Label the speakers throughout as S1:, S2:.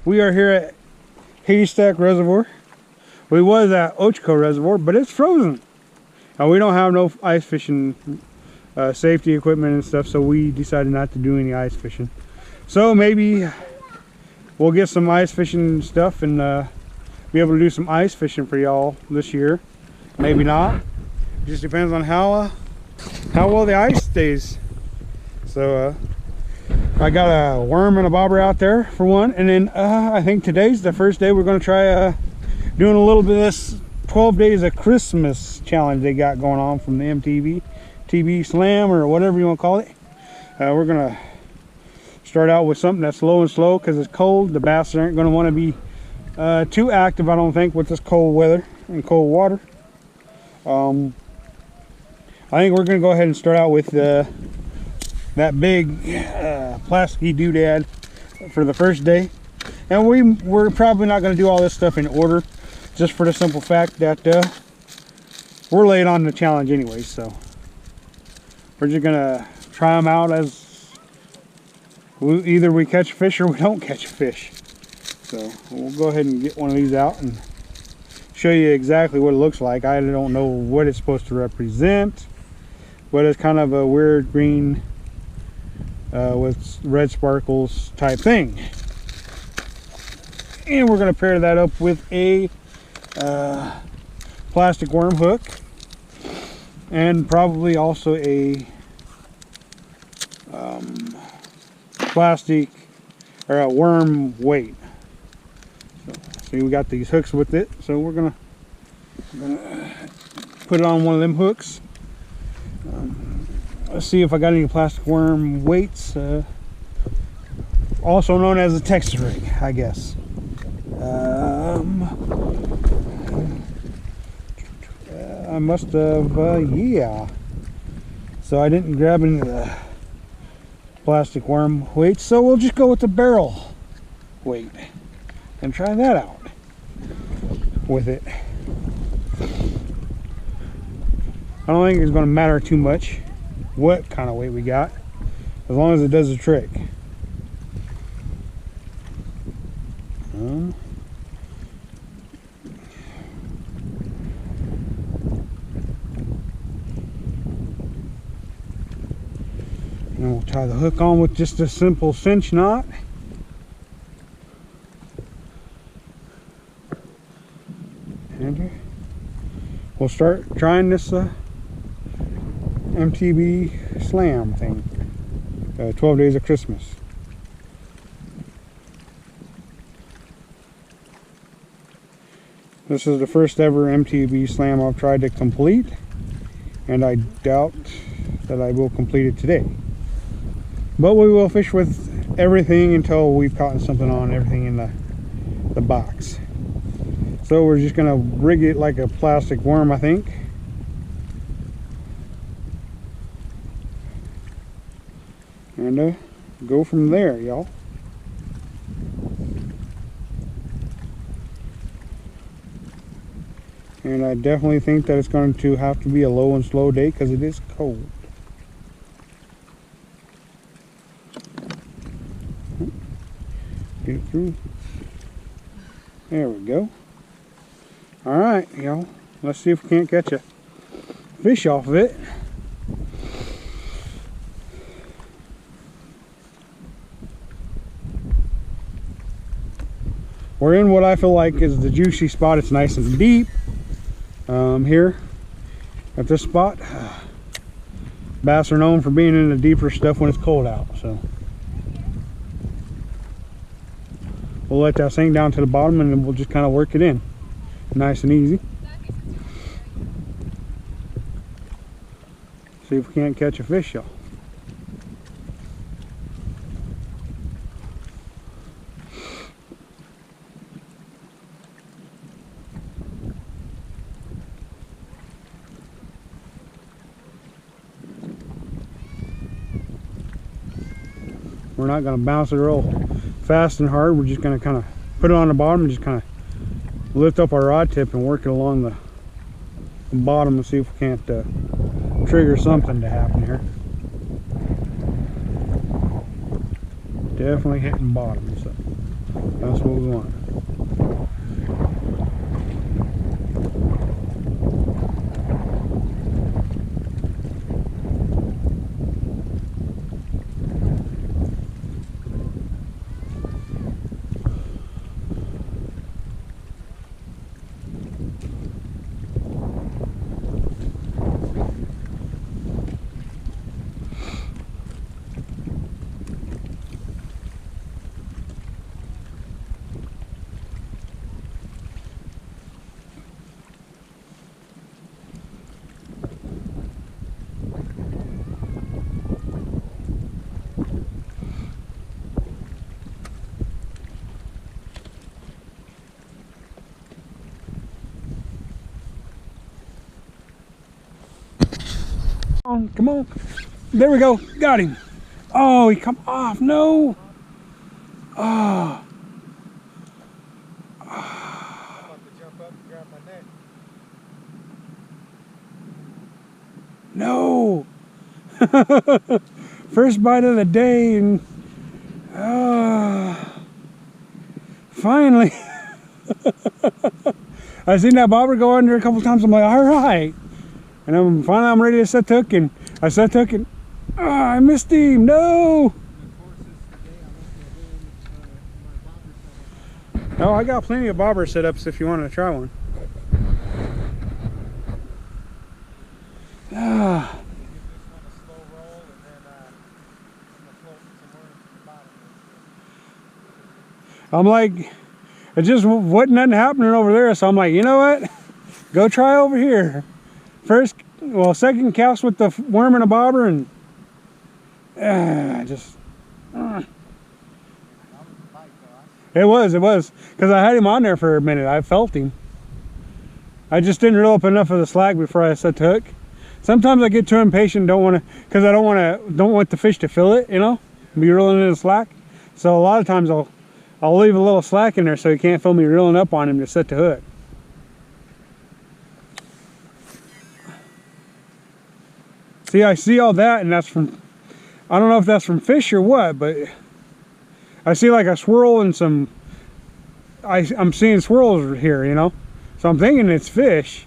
S1: We are here at Haystack Reservoir. We was at Ochco Reservoir, but it's frozen. And we don't have no ice fishing safety equipment and stuff, so we decided not to do any ice fishing. So maybe we'll get some ice fishing stuff and be able to do some ice fishing for y'all this year. Maybe not. Just depends on how well the ice stays. So I got a worm and a bobber out there for one, and then I think today's the first day we're going to try doing a little bit of this 12 days of Christmas challenge they got going on from the MTB Slam, or whatever you want to call it. We're going to start out with something that's low and slow because it's cold. The bass aren't going to want to be too active, I don't think, with this cold weather and cold water. I think we're going to go ahead and start out with that big plasticky doodad for the first day. And we're probably not going to do all this stuff in order, just for the simple fact that we're late on the challenge anyway. So we're just going to try them out as either we catch a fish or we don't catch a fish. So we'll go ahead and get one of these out and show you exactly what it looks like. I don't know what it's supposed to represent, but it's kind of a weird green with red sparkles type thing. And we're going to pair that up with a plastic worm hook, and probably also a plastic or a worm weight. So see, we got these hooks with it, so we're gonna put it on one of them hooks. Let's see if I got any plastic worm weights, also known as a Texas rig, I guess. I must have, yeah. So I didn't grab any of the plastic worm weights, so we'll just go with the barrel weight and try that out with it. I don't think it's going to matter too much what kind of weight we got, as long as it does the trick. And we'll tie the hook on with just a simple cinch knot. And we'll start trying this MTB Slam thing, 12 Days of Christmas. This is the first ever MTB Slam I've tried to complete, and I doubt that I will complete it today. But we will fish with everything until we've caught something on everything in the box. So we're just going to rig it like a plastic worm, I think. And go from there, y'all. And I definitely think that it's going to have to be a low and slow day because it is cold. Get it through. There we go. Alright, y'all. Let's see if we can't catch a fish off of it. We're in what I feel like is the juicy spot. It's nice and deep here at this spot. Bass are known for being in the deeper stuff when it's cold out, so we'll let that sink down to the bottom and then we'll just kind of work it in nice and easy. See if we can't catch a fish, y'all. We're not going to bounce it real fast and hard. We're just going to kind of put it on the bottom and just kind of lift up our rod tip and work it along the bottom and see if we can't trigger something to happen here. Definitely hitting bottom. So That's what we want. Come on. There we go. Got him. Oh, he come off. No. Oh.
S2: I'm about to jump up and grab my neck.
S1: No. First bite of the day, and finally. I seen that bobber go under a couple times. I'm like, all right. And I'm ready to set the hook, and I set the hook, and I missed him. No. Oh, I got plenty of bobber setups if you want to try one. I'm like, it just wasn't nothing happening over there, so I'm like, you know what? Go try over here. Second cast with the worm and a bobber, and it was, because I had him on there for a minute. I felt him. I just didn't reel up enough of the slack before I set the hook. Sometimes I get too impatient, because I don't want the fish to feel it, you know, be reeling in the slack. So a lot of times I'll leave a little slack in there so he can't feel me reeling up on him to set the hook. See, I see all that, and that's from, I don't know if that's from fish or what, but I see like a swirl and some, I'm seeing swirls here, you know, so I'm thinking it's fish.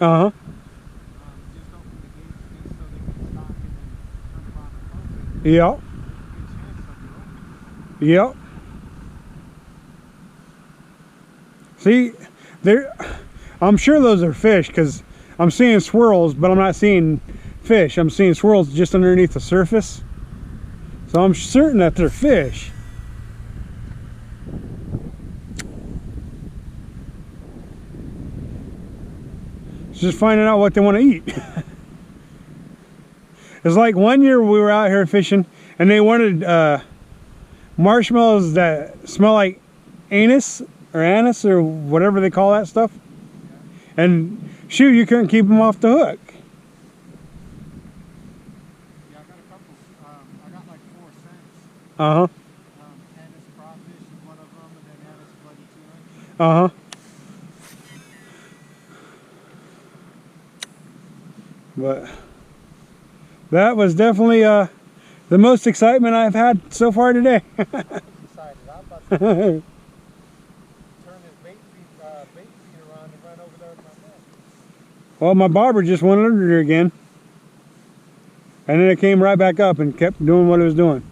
S1: Uh-huh. Yep. Yep. See, I'm sure those are fish, because I'm seeing swirls, but I'm not seeing fish. I'm seeing swirls just underneath the surface. So I'm certain that they're fish. It's just finding out what they want to eat. It's like one year we were out here fishing, and they wanted marshmallows that smell like anise or whatever they call that stuff. And shoot, you couldn't keep them off the hook.
S2: Yeah, I got a couple. I got like 4 cents.
S1: Uh-huh.
S2: Anise crawfish is one of them, and then anise bloody tuna.
S1: Uh-huh. But that was definitely the most excitement I've had so far today.
S2: I'm about to turn his bait feed around and run over there with my net.
S1: Well, my bobber just went under there again. And then it came right back up and kept doing what it was doing.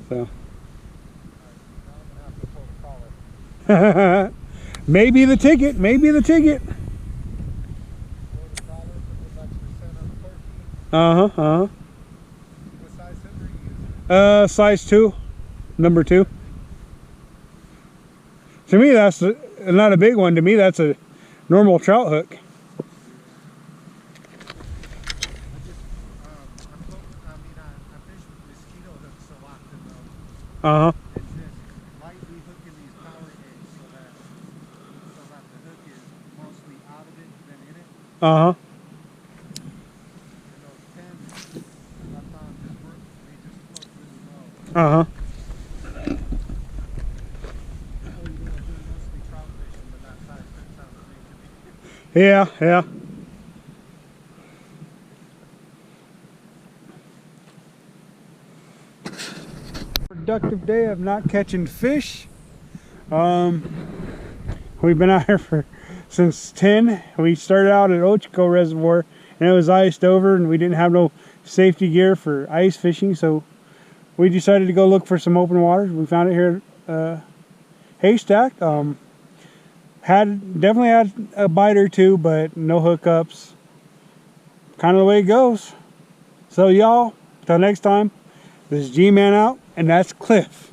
S1: So. Maybe the ticket. Maybe the ticket. Uh-huh, uh-huh.
S2: What size hook are you using?
S1: Size 2. Number 2. To me, that's not a big one. To me, that's a normal trout hook. Uh-huh.
S2: It's just lightly hooking these power eggs so that the hook is mostly out of it than in it.
S1: Uh-huh.
S2: And those pins, I found just work, they just float really well.
S1: Uh-huh.
S2: Oh, you know, doing mostly trout fishing, but that size hook sounds amazing.
S1: Yeah, yeah. productive day of not catching fish. We've been out here since 10. We started out at Ochoco Reservoir and it was iced over and we didn't have no safety gear for ice fishing, so we decided to go look for some open waters. We found it here at Haystack. Definitely had a bite or two, but no hookups. Kind of the way it goes. So y'all, till next time, this is G-Man out, and that's Cliff.